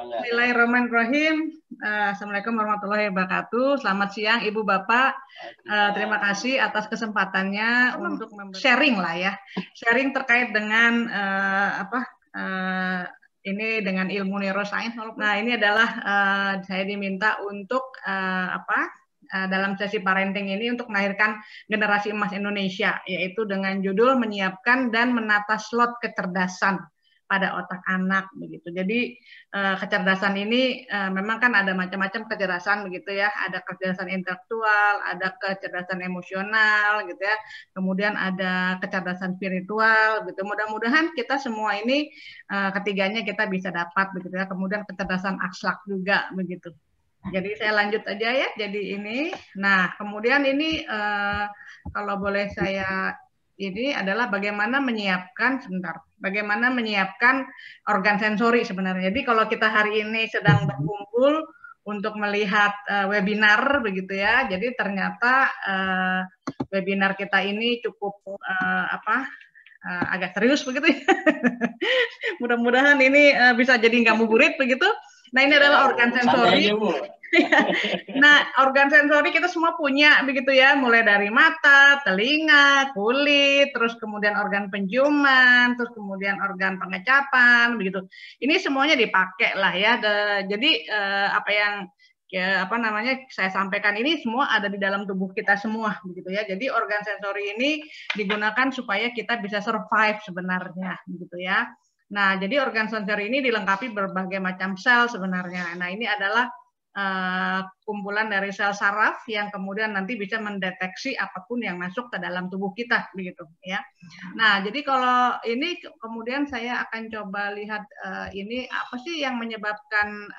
Bismillahirrahmanirrahim. Assalamualaikum warahmatullahi wabarakatuh. Selamat siang Ibu Bapak. Terima kasih atas kesempatannya untuk sharing lah ya. Sharing terkait dengan ini dengan ilmu neuroscience. Nah, ini adalah saya diminta untuk dalam sesi parenting ini untuk melahirkan generasi emas Indonesia, yaitu dengan judul menyiapkan dan menata slot kecerdasan pada otak anak begitu. Jadi kecerdasan ini memang kan ada macam-macam kecerdasan begitu ya. Ada kecerdasan intelektual, ada kecerdasan emosional gitu ya. Kemudian ada kecerdasan spiritual gitu. Mudah-mudahan kita semua ini ketiganya kita bisa dapat begitu ya. Kemudian kecerdasan akhlak juga begitu. Jadi saya lanjut aja ya. Jadi ini, nah kemudian ini kalau boleh saya ini adalah bagaimana menyiapkan bagaimana menyiapkan organ sensori sebenarnya. Jadi kalau kita hari ini sedang berkumpul untuk melihat webinar begitu ya. Jadi ternyata webinar kita ini cukup agak serius begitu ya. Mudah-mudahan ini bisa jadi nggak muburit begitu. Nah, ini adalah organ sensori. Nah, organ sensori kita semua punya begitu ya, mulai dari mata, telinga, kulit, terus kemudian organ penciuman, terus kemudian organ pengecapan begitu. Ini semuanya dipakai lah ya. Jadi apa yang saya sampaikan ini semua ada di dalam tubuh kita semua begitu ya. Jadi organ sensori ini digunakan supaya kita bisa survive sebenarnya begitu ya. Nah, jadi organ sensori ini dilengkapi berbagai macam sel sebenarnya. Nah, ini adalah kumpulan dari sel saraf yang kemudian nanti bisa mendeteksi apapun yang masuk ke dalam tubuh kita begitu ya. Nah, jadi kalau ini kemudian saya akan coba lihat ini apa sih yang menyebabkan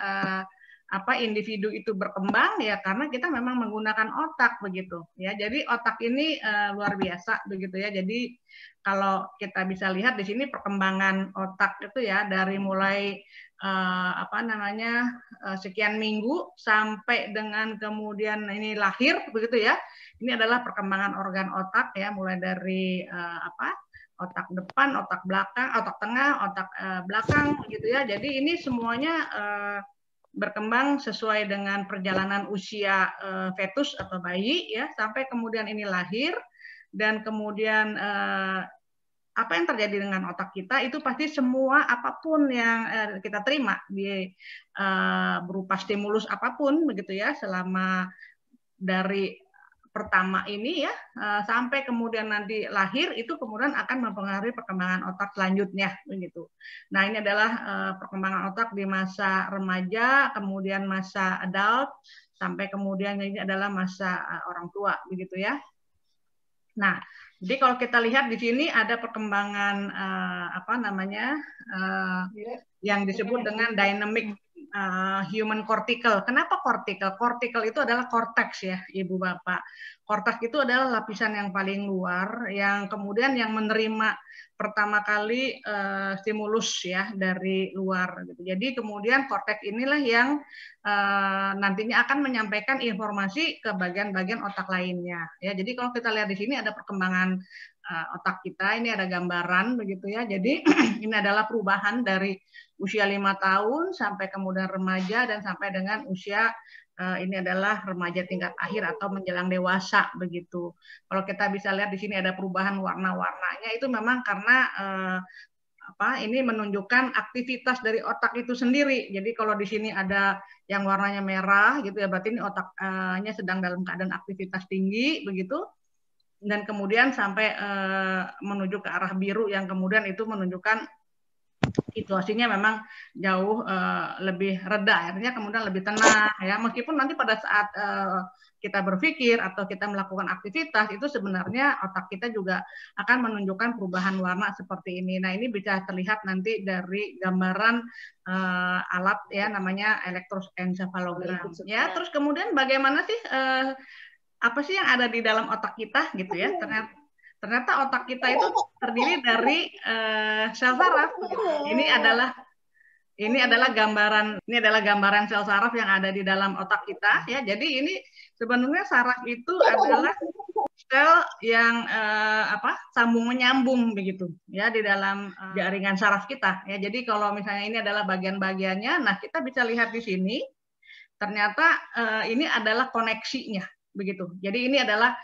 individu itu berkembang ya, karena kita memang menggunakan otak begitu ya. Jadi otak ini luar biasa begitu ya. Jadi kalau kita bisa lihat di sini perkembangan otak itu ya dari mulai sekian minggu sampai dengan kemudian ini lahir begitu ya. Ini adalah perkembangan organ otak ya, mulai dari otak depan, otak belakang, otak tengah, otak belakang gitu ya. Jadi ini semuanya berkembang sesuai dengan perjalanan usia fetus atau bayi ya, sampai kemudian ini lahir. Dan kemudian apa yang terjadi dengan otak kita itu pasti semua apapun yang kita terima berupa stimulus apapun begitu ya, selama dari pertama ini ya sampai kemudian nanti lahir, itu kemudian akan mempengaruhi perkembangan otak selanjutnya begitu. Nah, ini adalah perkembangan otak di masa remaja, kemudian masa adult, sampai kemudian ini adalah masa orang tua begitu ya. Nah, jadi kalau kita lihat di sini ada perkembangan yang disebut dengan dynamic human cortical. Kenapa cortical? Cortical itu adalah korteks ya, Ibu Bapak. Korteks itu adalah lapisan yang paling luar yang kemudian yang menerima pertama kali stimulus ya dari luar gitu. Jadi kemudian korteks inilah yang nantinya akan menyampaikan informasi ke bagian-bagian otak lainnya ya. Jadi kalau kita lihat di sini ada perkembangan otak kita, ini ada gambaran begitu ya. Jadi ini adalah perubahan dari usia 5 tahun sampai kemudian remaja dan sampai dengan usia ini adalah remaja tingkat akhir atau menjelang dewasa begitu. Kalau kita bisa lihat di sini ada perubahan warna-warnanya, itu memang karena ini menunjukkan aktivitas dari otak itu sendiri. Jadi kalau di sini ada yang warnanya merah gitu ya, berarti ini otaknya sedang dalam keadaan aktivitas tinggi begitu. Dan kemudian sampai menuju ke arah biru yang kemudian itu menunjukkan situasinya memang jauh lebih reda, artinya kemudian lebih tenang ya. Meskipun nanti pada saat kita berpikir atau kita melakukan aktivitas, itu sebenarnya otak kita juga akan menunjukkan perubahan warna seperti ini. Nah, ini bisa terlihat nanti dari gambaran alat ya, namanya elektroencephalogram ya. Terus kemudian bagaimana sih apa sih yang ada di dalam otak kita gitu ya. Ternyata otak kita itu terdiri dari sel saraf. Ini adalah gambaran sel saraf yang ada di dalam otak kita ya. Jadi ini sebenarnya saraf itu adalah sel yang sambung menyambung begitu ya di dalam jaringan saraf kita ya. Jadi kalau misalnya ini adalah bagian-bagiannya, nah kita bisa lihat di sini ternyata ini adalah koneksinya begitu. Jadi ini adalah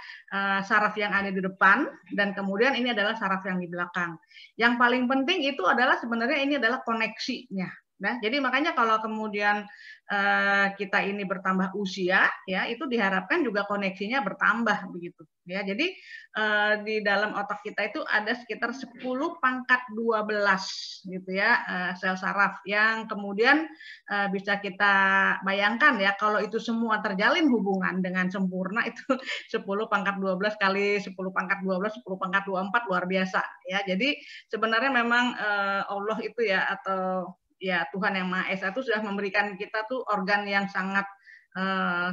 saraf yang ada di depan dan kemudian ini adalah saraf yang di belakang. Yang paling penting itu adalah sebenarnya ini adalah koneksinya. Nah, jadi makanya kalau kemudian kita ini bertambah usia, ya itu diharapkan juga koneksinya bertambah begitu. Ya, jadi di dalam otak kita itu ada sekitar 10 pangkat 12 gitu ya sel saraf yang kemudian bisa kita bayangkan ya kalau itu semua terjalin hubungan dengan sempurna itu 10 pangkat 12 kali 10 pangkat 12, 10 pangkat 24 luar biasa ya. Jadi sebenarnya memang Allah itu ya atau ya Tuhan yang Maha Esa itu sudah memberikan kita tuh organ yang sangat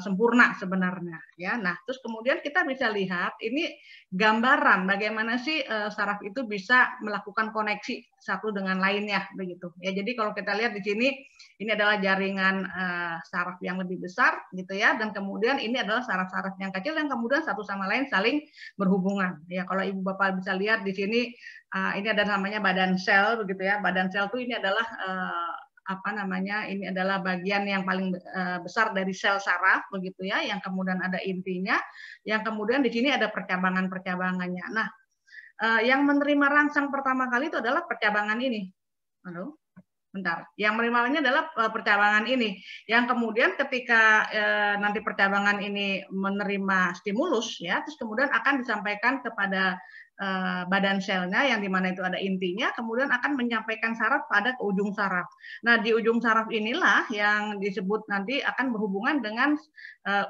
sempurna sebenarnya ya. Nah, terus kemudian kita bisa lihat ini gambaran bagaimana sih saraf itu bisa melakukan koneksi satu dengan lainnya begitu. Ya, jadi kalau kita lihat di sini ini adalah jaringan saraf yang lebih besar gitu ya, dan kemudian ini adalah saraf-saraf yang kecil yang kemudian satu sama lain saling berhubungan. Ya, kalau Ibu Bapak bisa lihat di sini ini ada namanya badan sel begitu ya. Badan sel itu ini adalah ini adalah bagian yang paling besar dari sel saraf begitu ya, yang kemudian ada intinya, yang kemudian di sini ada percabangan-percabangannya. Nah, yang menerima rangsang pertama kali itu adalah percabangan ini. Halo? Bentar. Yang menerimanya adalah percabangan ini. Yang kemudian ketika nanti percabangan ini menerima stimulus ya, terus kemudian akan disampaikan kepada badan selnya yang dimana itu ada intinya, kemudian akan menyampaikan saraf pada ke ujung saraf. Nah, di ujung saraf inilah yang disebut nanti akan berhubungan dengan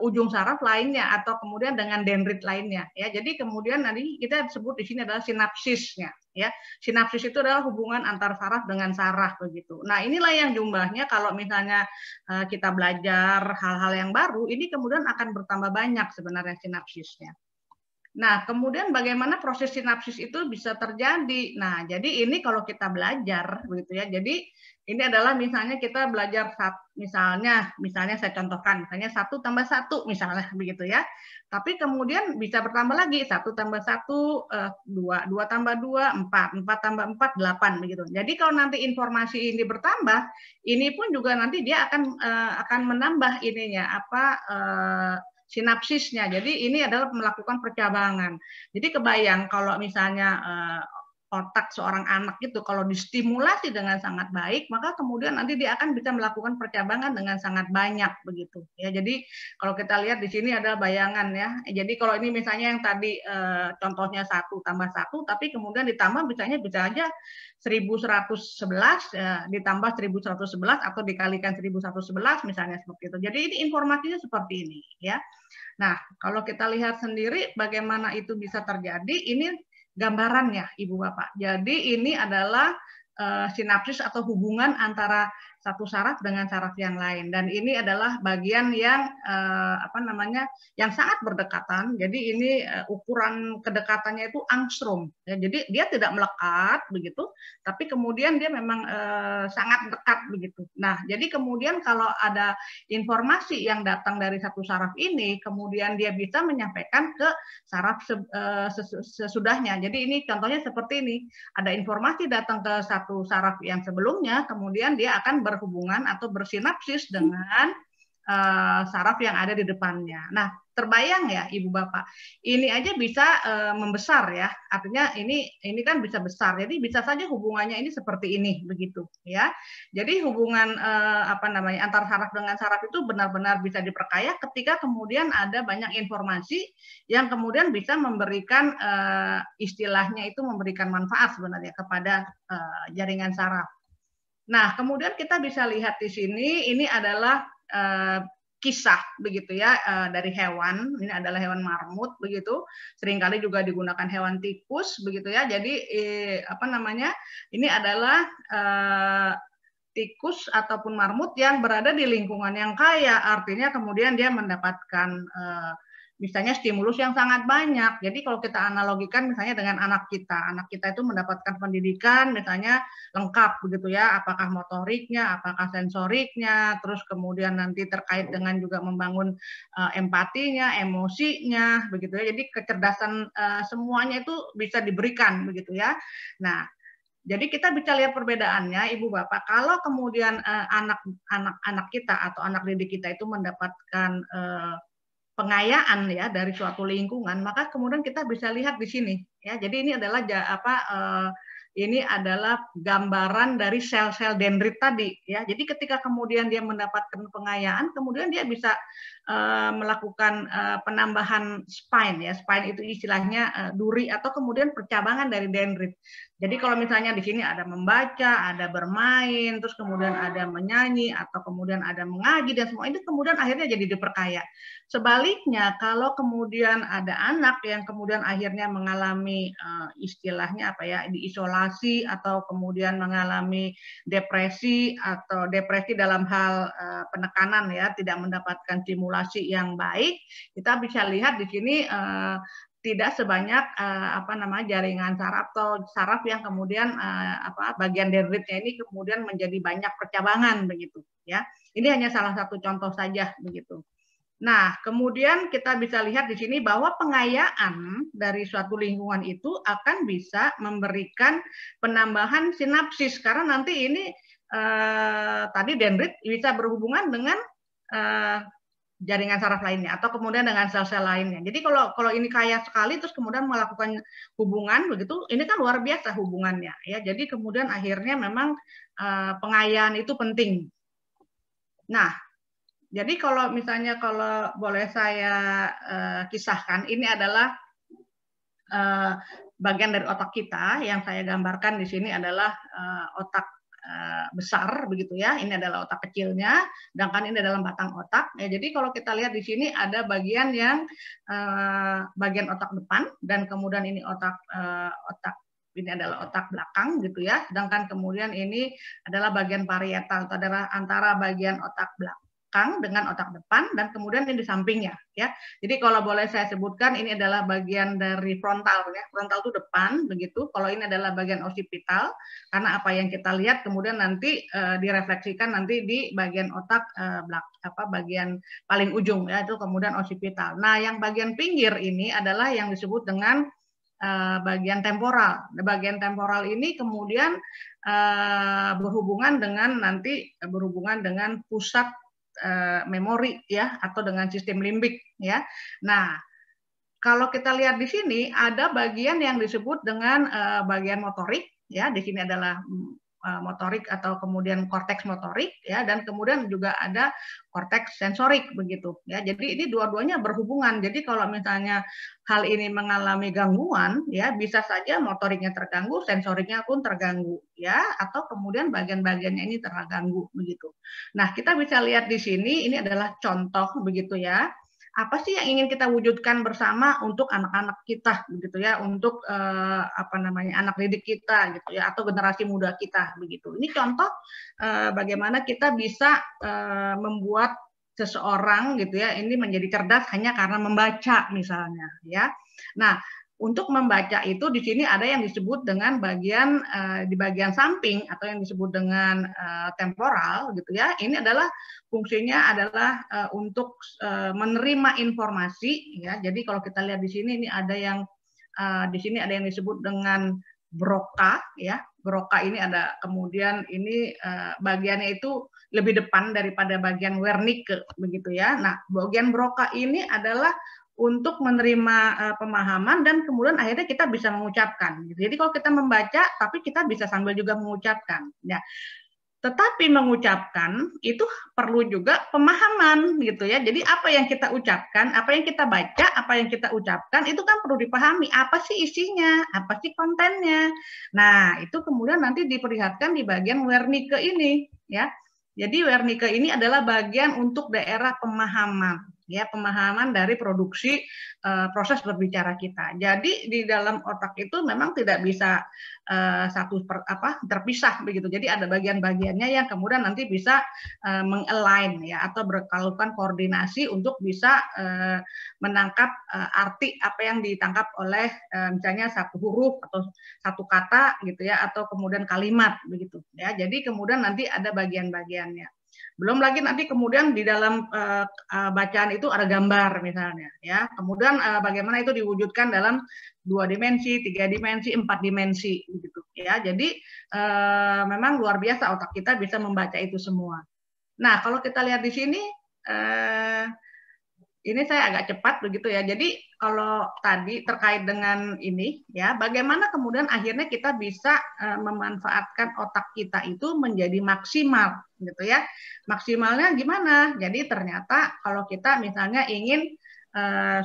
ujung saraf lainnya atau kemudian dengan dendrit lainnya ya. Jadi kemudian nanti kita sebut di sini adalah sinapsisnya ya. Sinapsis itu adalah hubungan antar saraf dengan saraf begitu. Nah, inilah yang jumlahnya kalau misalnya kita belajar hal-hal yang baru, ini kemudian akan bertambah banyak sebenarnya sinapsisnya. Nah, kemudian bagaimana proses sinapsis itu bisa terjadi? Nah, jadi ini kalau kita belajar begitu ya. Jadi ini adalah misalnya kita belajar misalnya saya contohkan misalnya 1 tambah 1 misalnya begitu ya. Tapi kemudian bisa bertambah lagi 1 tambah 1 2, 2 tambah 2 4, 4 tambah 4 8 begitu. Jadi kalau nanti informasi ini bertambah, ini pun juga nanti dia akan menambah ininya sinapsisnya. Jadi ini adalah melakukan percabangan. Jadi kebayang kalau misalnya otak seorang anak itu kalau distimulasi dengan sangat baik, maka kemudian nanti dia akan bisa melakukan percabangan dengan sangat banyak begitu. Ya, jadi kalau kita lihat di sini ada bayangan ya. Jadi kalau ini misalnya yang tadi contohnya 1 tambah 1, tapi kemudian ditambah misalnya bisa aja 1111 ditambah 1111 atau dikalikan 1111 misalnya seperti itu. Jadi ini informasinya seperti ini ya. Nah, kalau kita lihat sendiri bagaimana itu bisa terjadi, ini gambarannya Ibu Bapak. Jadi ini adalah sinapsis atau hubungan antara satu saraf dengan saraf yang lain, dan ini adalah bagian yang yang sangat berdekatan. Jadi ini ukuran kedekatannya itu angstrom ya, jadi dia tidak melekat begitu, tapi kemudian dia memang sangat dekat begitu. Nah, jadi kemudian kalau ada informasi yang datang dari satu saraf ini, kemudian dia bisa menyampaikan ke saraf sesudahnya. Jadi ini contohnya seperti ini, ada informasi datang ke satu saraf yang sebelumnya, kemudian dia akan berhubungan atau bersinapsis dengan saraf yang ada di depannya. Nah, terbayang ya Ibu Bapak, ini aja bisa membesar ya, artinya ini kan bisa besar, jadi bisa saja hubungannya ini seperti ini begitu ya. Jadi hubungan antar saraf dengan saraf itu benar-benar bisa diperkaya ketika kemudian ada banyak informasi yang kemudian bisa memberikan istilahnya itu memberikan manfaat sebenarnya kepada jaringan saraf. Nah, kemudian kita bisa lihat di sini ini adalah kisah begitu ya dari hewan. Ini adalah hewan marmut begitu. Seringkali juga digunakan hewan tikus begitu ya. Jadi ini adalah tikus ataupun marmut yang berada di lingkungan yang kaya. Artinya kemudian dia mendapatkan misalnya stimulus yang sangat banyak. Jadi kalau kita analogikan misalnya dengan anak kita itu mendapatkan pendidikan misalnya lengkap begitu ya, apakah motoriknya, apakah sensoriknya, terus kemudian nanti terkait dengan juga membangun empatinya, emosinya, begitu ya. Jadi kecerdasan semuanya itu bisa diberikan begitu ya. Nah, jadi kita bisa lihat perbedaannya, Ibu Bapak. Kalau kemudian anak-anak kita atau anak didik kita itu mendapatkan pengayaan ya dari suatu lingkungan, maka kemudian kita bisa lihat di sini ya. Jadi ini adalah ini adalah gambaran dari sel-sel dendrit tadi ya. Jadi ketika kemudian dia mendapatkan pengayaan, kemudian dia bisa melakukan penambahan spine ya. Spine itu istilahnya duri atau kemudian percabangan dari dendrit. Jadi kalau misalnya di sini ada membaca, ada bermain, terus kemudian ada menyanyi atau kemudian ada mengaji dan semua itu kemudian akhirnya jadi diperkaya. Sebaliknya kalau kemudian ada anak yang kemudian akhirnya mengalami istilahnya apa ya, diisolasi atau kemudian mengalami depresi atau depresi dalam hal penekanan ya, tidak mendapatkan stimulasi yang baik, kita bisa lihat di sini tidak sebanyak jaringan saraf atau saraf yang kemudian bagian dendritnya ini kemudian menjadi banyak percabangan begitu ya. Ini hanya salah satu contoh saja begitu. Nah, kemudian kita bisa lihat di sini bahwa pengayaan dari suatu lingkungan itu akan bisa memberikan penambahan sinapsis karena nanti ini tadi dendrit bisa berhubungan dengan jaringan saraf lainnya atau kemudian dengan sel-sel lainnya. Jadi kalau ini kaya sekali terus kemudian melakukan hubungan begitu, ini kan luar biasa hubungannya ya. Jadi kemudian akhirnya memang pengayaan itu penting. Nah, jadi kalau misalnya kalau boleh saya kisahkan, ini adalah bagian dari otak kita yang saya gambarkan di sini adalah otak besar begitu ya. Ini adalah otak kecilnya, sedangkan ini adalah batang otak. Ya, jadi kalau kita lihat di sini ada bagian yang bagian otak depan dan kemudian ini otak ini adalah otak belakang gitu ya. Sedangkan kemudian ini adalah bagian parietal atau adalah antara bagian otak belakang dengan otak depan dan kemudian ini di sampingnya ya. Jadi kalau boleh saya sebutkan ini adalah bagian dari frontal ya. Frontal itu depan begitu. Kalau ini adalah bagian occipital karena apa yang kita lihat kemudian nanti direfleksikan nanti di bagian otak bagian paling ujung ya, itu kemudian occipital. Nah, yang bagian pinggir ini adalah yang disebut dengan bagian temporal. Bagian temporal ini kemudian berhubungan dengan pusat memori ya atau dengan sistem limbik ya. Nah, kalau kita lihat di sini ada bagian yang disebut dengan bagian motorik ya. Di sini adalah motorik atau kemudian korteks motorik ya, dan kemudian juga ada korteks sensorik begitu ya. Jadi ini dua-duanya berhubungan. Jadi kalau misalnya hal ini mengalami gangguan ya, bisa saja motoriknya terganggu, sensoriknya pun terganggu ya, atau kemudian bagian-bagiannya ini terganggu begitu. Nah, kita bisa lihat di sini ini adalah contoh begitu ya. Apa sih yang ingin kita wujudkan bersama untuk anak-anak kita begitu ya, untuk anak didik kita gitu ya, atau generasi muda kita begitu. Ini contoh bagaimana kita bisa membuat seseorang gitu ya ini menjadi cerdas hanya karena membaca misalnya ya. Nah, untuk membaca itu di sini ada yang disebut dengan bagian di bagian samping atau yang disebut dengan temporal gitu ya. Ini adalah fungsinya adalah untuk menerima informasi ya. Jadi kalau kita lihat di sini ini ada yang di sini ada yang disebut dengan broca ya. Broca ini ada kemudian ini bagiannya itu lebih depan daripada bagian Wernicke begitu ya. Nah, bagian broca ini adalah untuk menerima pemahaman dan kemudian akhirnya kita bisa mengucapkan. Jadi kalau kita membaca, tapi kita bisa sambil juga mengucapkan. Ya. Tetapi mengucapkan itu perlu juga pemahaman gitu ya. Jadi apa yang kita ucapkan, apa yang kita baca, apa yang kita ucapkan itu kan perlu dipahami. Apa sih isinya, apa sih kontennya. Nah itu kemudian nanti diperlihatkan di bagian Wernicke ini ya. Jadi Wernicke ini adalah bagian untuk daerah pemahaman. ya, pemahaman dari produksi proses berbicara kita. Jadi di dalam otak itu memang tidak bisa terpisah begitu. Jadi ada bagian-bagiannya yang kemudian nanti bisa mengalign ya, atau melakukan koordinasi untuk bisa menangkap arti apa yang ditangkap oleh misalnya satu huruf atau satu kata gitu ya, atau kemudian kalimat begitu ya. Jadi kemudian nanti ada bagian-bagiannya. Belum lagi nanti kemudian di dalam bacaan itu ada gambar misalnya ya. Kemudian bagaimana itu diwujudkan dalam 2 dimensi, 3 dimensi, 4 dimensi gitu ya. Jadi memang luar biasa otak kita bisa membaca itu semua. Nah, kalau kita lihat di sini ini saya agak cepat begitu ya. Jadi kalau tadi terkait dengan ini ya, bagaimana kemudian akhirnya kita bisa memanfaatkan otak kita itu menjadi maksimal gitu ya. Maksimalnya gimana? Jadi ternyata kalau kita misalnya ingin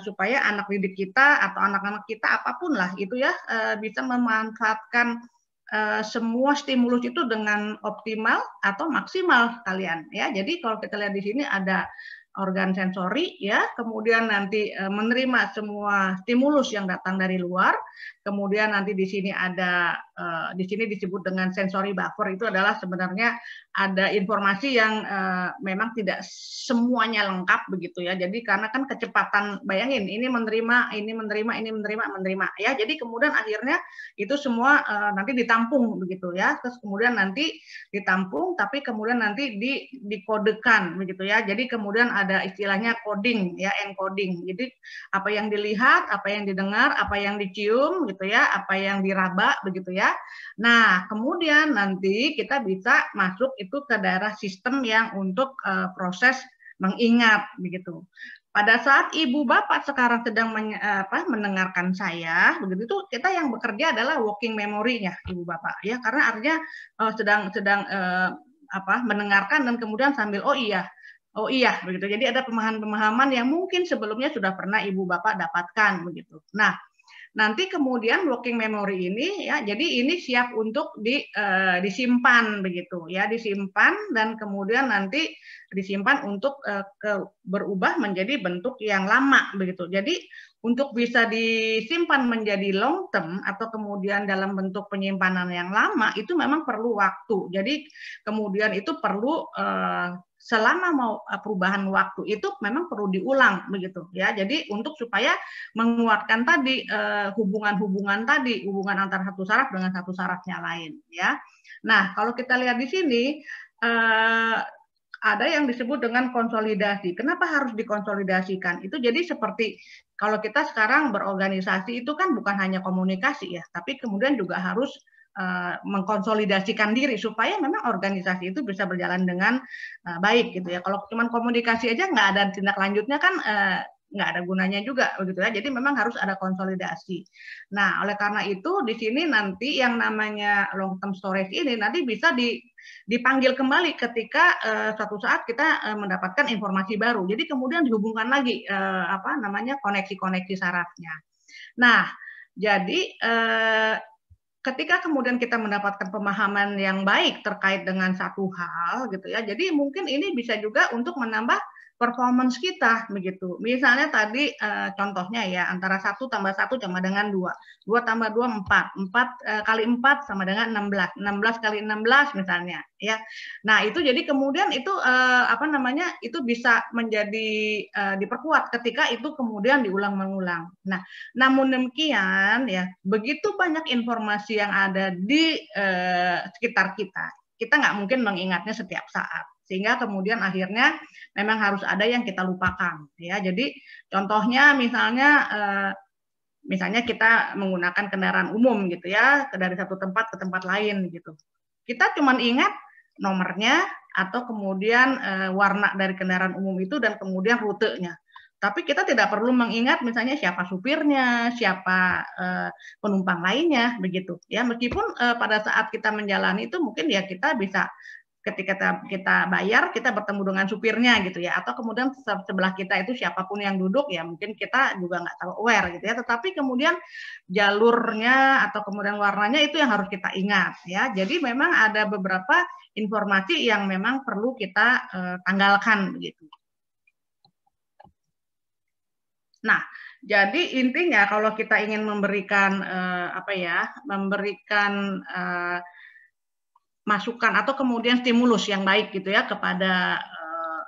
supaya anak didik kita atau anak-anak kita apapun lah itu ya bisa memanfaatkan semua stimulus itu dengan optimal atau maksimal kalian ya. Jadi kalau kita lihat di sini ada organ sensori ya, kemudian nanti menerima semua stimulus yang datang dari luar, kemudian nanti di sini ada di sini disebut dengan sensory buffer, itu adalah sebenarnya ada informasi yang memang tidak semuanya lengkap begitu ya. Jadi karena kan kecepatan, bayangin ini menerima ya. Jadi kemudian akhirnya itu semua nanti ditampung begitu ya. Terus kemudian nanti ditampung tapi kemudian nanti dikodekan begitu ya. Jadi kemudian ada istilahnya coding ya, encoding. Jadi apa yang dilihat, apa yang didengar, apa yang dicium gitu ya, apa yang diraba begitu ya. Nah, kemudian nanti kita bisa masuk itu ke daerah sistem yang untuk proses mengingat begitu. Pada saat ibu bapak sekarang sedang mendengarkan saya, begitu itu kita yang bekerja adalah working memory-nya ibu bapak ya, karena artinya sedang mendengarkan dan kemudian sambil oh iya begitu. Jadi ada pemahaman-pemahaman yang mungkin sebelumnya sudah pernah ibu bapak dapatkan begitu. Nah, nanti kemudian working memory ini ya, jadi ini siap untuk disimpan begitu ya, disimpan dan kemudian nanti disimpan untuk berubah menjadi bentuk yang lama begitu. Jadi untuk bisa disimpan menjadi long term atau kemudian dalam bentuk penyimpanan yang lama itu memang perlu waktu. Jadi kemudian itu perlu selama mau perubahan waktu itu memang perlu diulang begitu ya. Jadi untuk supaya menguatkan tadi hubungan antara satu saraf dengan satu sarafnya lain ya. Nah, kalau kita lihat di sini ada yang disebut dengan konsolidasi. Kenapa harus dikonsolidasikan? Itu jadi seperti kalau kita sekarang berorganisasi itu kan bukan hanya komunikasi ya, tapi kemudian juga harus mengkonsolidasikan diri supaya memang organisasi itu bisa berjalan dengan baik gitu ya. Kalau cuma komunikasi aja nggak ada tindak lanjutnya kan nggak ada gunanya juga begitu ya. Jadi memang harus ada konsolidasi. Nah, oleh karena itu di sini nanti yang namanya long term storage ini nanti bisa dipanggil kembali ketika suatu saat kita mendapatkan informasi baru. Jadi kemudian dihubungkan lagi koneksi-koneksi sarafnya. Nah, jadi ketika kemudian kita mendapatkan pemahaman yang baik terkait dengan satu hal gitu ya, jadi mungkin ini bisa juga untuk menambah performance kita begitu. Misalnya tadi contohnya ya, antara 1 tambah 1 sama dengan 2, 2 tambah 2 4, 4 kali 4 sama dengan 16, 16 kali 16 misalnya ya. Nah itu jadi kemudian itu itu bisa menjadi diperkuat ketika itu kemudian diulang-ulang. Nah namun demikian ya, begitu banyak informasi yang ada di sekitar kita nggak mungkin mengingatnya setiap saat. Sehingga kemudian akhirnya memang harus ada yang kita lupakan ya. Jadi contohnya misalnya kita menggunakan kendaraan umum gitu ya, dari satu tempat ke tempat lain gitu. Kita cuma ingat nomornya atau kemudian warna dari kendaraan umum itu dan kemudian rutenya. Tapi kita tidak perlu mengingat misalnya siapa supirnya, siapa penumpang lainnya begitu ya. Meskipun pada saat kita menjalani itu mungkin ya kita bisa ketika kita bayar kita bertemu dengan supirnya gitu ya, atau kemudian sebelah kita itu siapapun yang duduk ya mungkin kita juga nggak tahu aware gitu ya, tetapi kemudian jalurnya atau kemudian warnanya itu yang harus kita ingat ya. Jadi memang ada beberapa informasi yang memang perlu kita tanggalkan begitu. Nah, jadi intinya kalau kita ingin memberikan memberikan masukan atau kemudian stimulus yang baik gitu ya kepada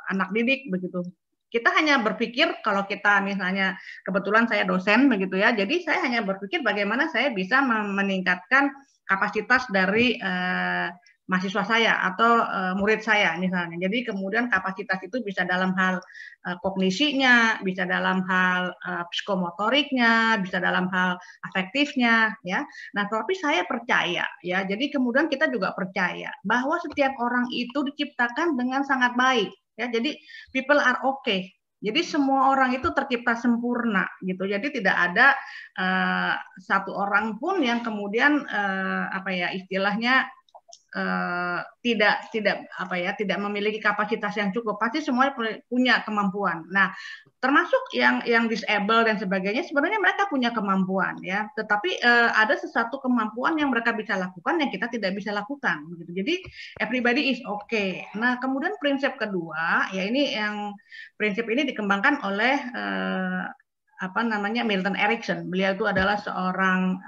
anak didik begitu. Kita hanya berpikir kalau kita misalnya kebetulan saya dosen begitu ya, jadi saya hanya berpikir bagaimana saya bisa meningkatkan kapasitas dari mahasiswa saya atau murid saya misalnya. Jadi kemudian kapasitas itu bisa dalam hal kognisinya, bisa dalam hal psikomotoriknya, bisa dalam hal afektifnya, ya. Nah, tapi saya percaya, ya. Jadi kemudian kita juga percaya bahwa setiap orang itu diciptakan dengan sangat baik, ya. Jadi people are okay. Jadi semua orang itu tercipta sempurna, gitu. Jadi tidak ada satu orang pun yang kemudian istilahnya tidak memiliki kapasitas yang cukup. Pasti semuanya punya kemampuan. Nah, termasuk yang disable dan sebagainya, sebenarnya mereka punya kemampuan, ya. Tetapi ada sesuatu kemampuan yang mereka bisa lakukan yang kita tidak bisa lakukan, gitu. Jadi everybody is okay. Nah, kemudian prinsip kedua, ya ini yang prinsip ini dikembangkan oleh Milton Erickson. Beliau itu adalah seorang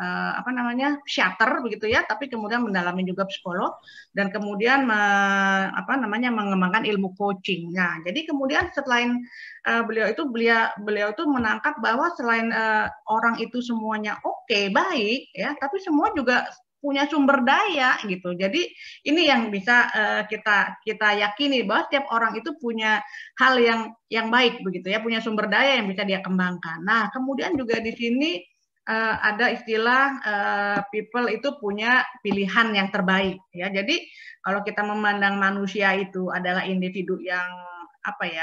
psikiater begitu ya, tapi kemudian mendalami juga psikolog dan kemudian mengembangkan ilmu coaching. Nah, jadi kemudian selain beliau itu menangkap bahwa selain orang itu semuanya oke, baik ya, tapi semua juga punya sumber daya gitu. Jadi ini yang bisa kita yakini bahwa setiap orang itu punya hal yang baik begitu ya, punya sumber daya yang bisa dia kembangkan. Nah, kemudian juga di sini ada istilah people itu punya pilihan yang terbaik ya. Jadi kalau kita memandang manusia itu adalah individu yang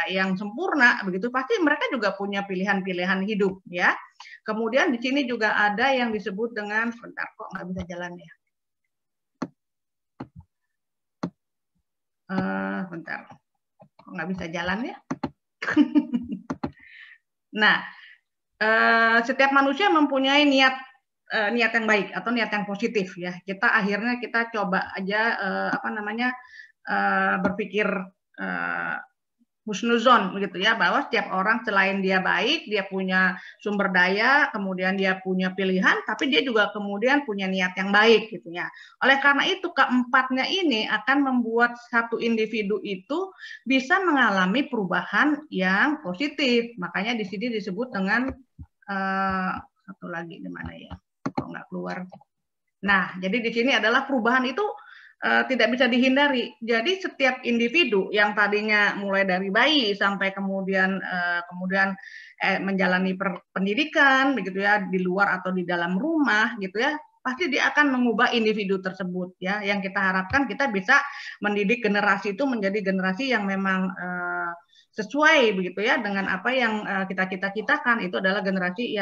yang sempurna begitu, pasti mereka juga punya pilihan-pilihan hidup ya. Kemudian di sini juga ada yang disebut dengan sebentar kok nggak bisa jalan ya. Bentar, kok nggak bisa jalan ya. Nah, setiap manusia mempunyai niat yang baik atau niat yang positif ya. Akhirnya kita coba aja berpikir husnuzon begitu ya, bahwa setiap orang selain dia baik, dia punya sumber daya, kemudian dia punya pilihan, tapi dia juga kemudian punya niat yang baik gitu ya. Oleh karena itu keempatnya ini akan membuat satu individu itu bisa mengalami perubahan yang positif. Makanya di sini disebut dengan satu lagi di mana ya? Kok nggak keluar. Nah, jadi di sini adalah perubahan itu tidak bisa dihindari. Jadi setiap individu yang tadinya mulai dari bayi sampai kemudian menjalani pendidikan begitu ya, di luar atau di dalam rumah gitu ya, pasti dia akan mengubah individu tersebut ya. Yang kita harapkan kita bisa mendidik generasi itu menjadi generasi yang memang sesuai begitu ya dengan apa yang kita cita-citakan. Itu adalah generasi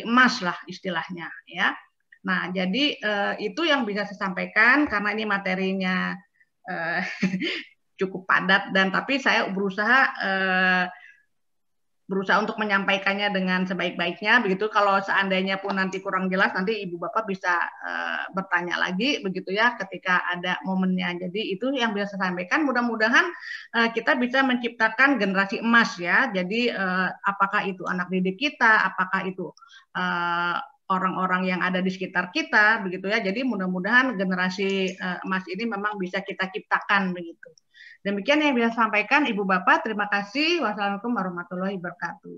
emas lah istilahnya ya. Nah, jadi itu yang bisa saya sampaikan karena ini materinya cukup padat dan tapi saya berusaha untuk menyampaikannya dengan sebaik-baiknya begitu. Kalau seandainya pun nanti kurang jelas, nanti Ibu Bapak bisa bertanya lagi begitu ya ketika ada momennya. Jadi itu yang bisa saya sampaikan. Mudah-mudahan kita bisa menciptakan generasi emas ya. Jadi apakah itu anak didik kita, apakah itu orang-orang yang ada di sekitar kita begitu ya. Jadi mudah-mudahan generasi emas ini memang bisa kita ciptakan begitu. Demikian yang bisa sampaikan Ibu Bapak. Terima kasih. Wassalamualaikum warahmatullahi wabarakatuh.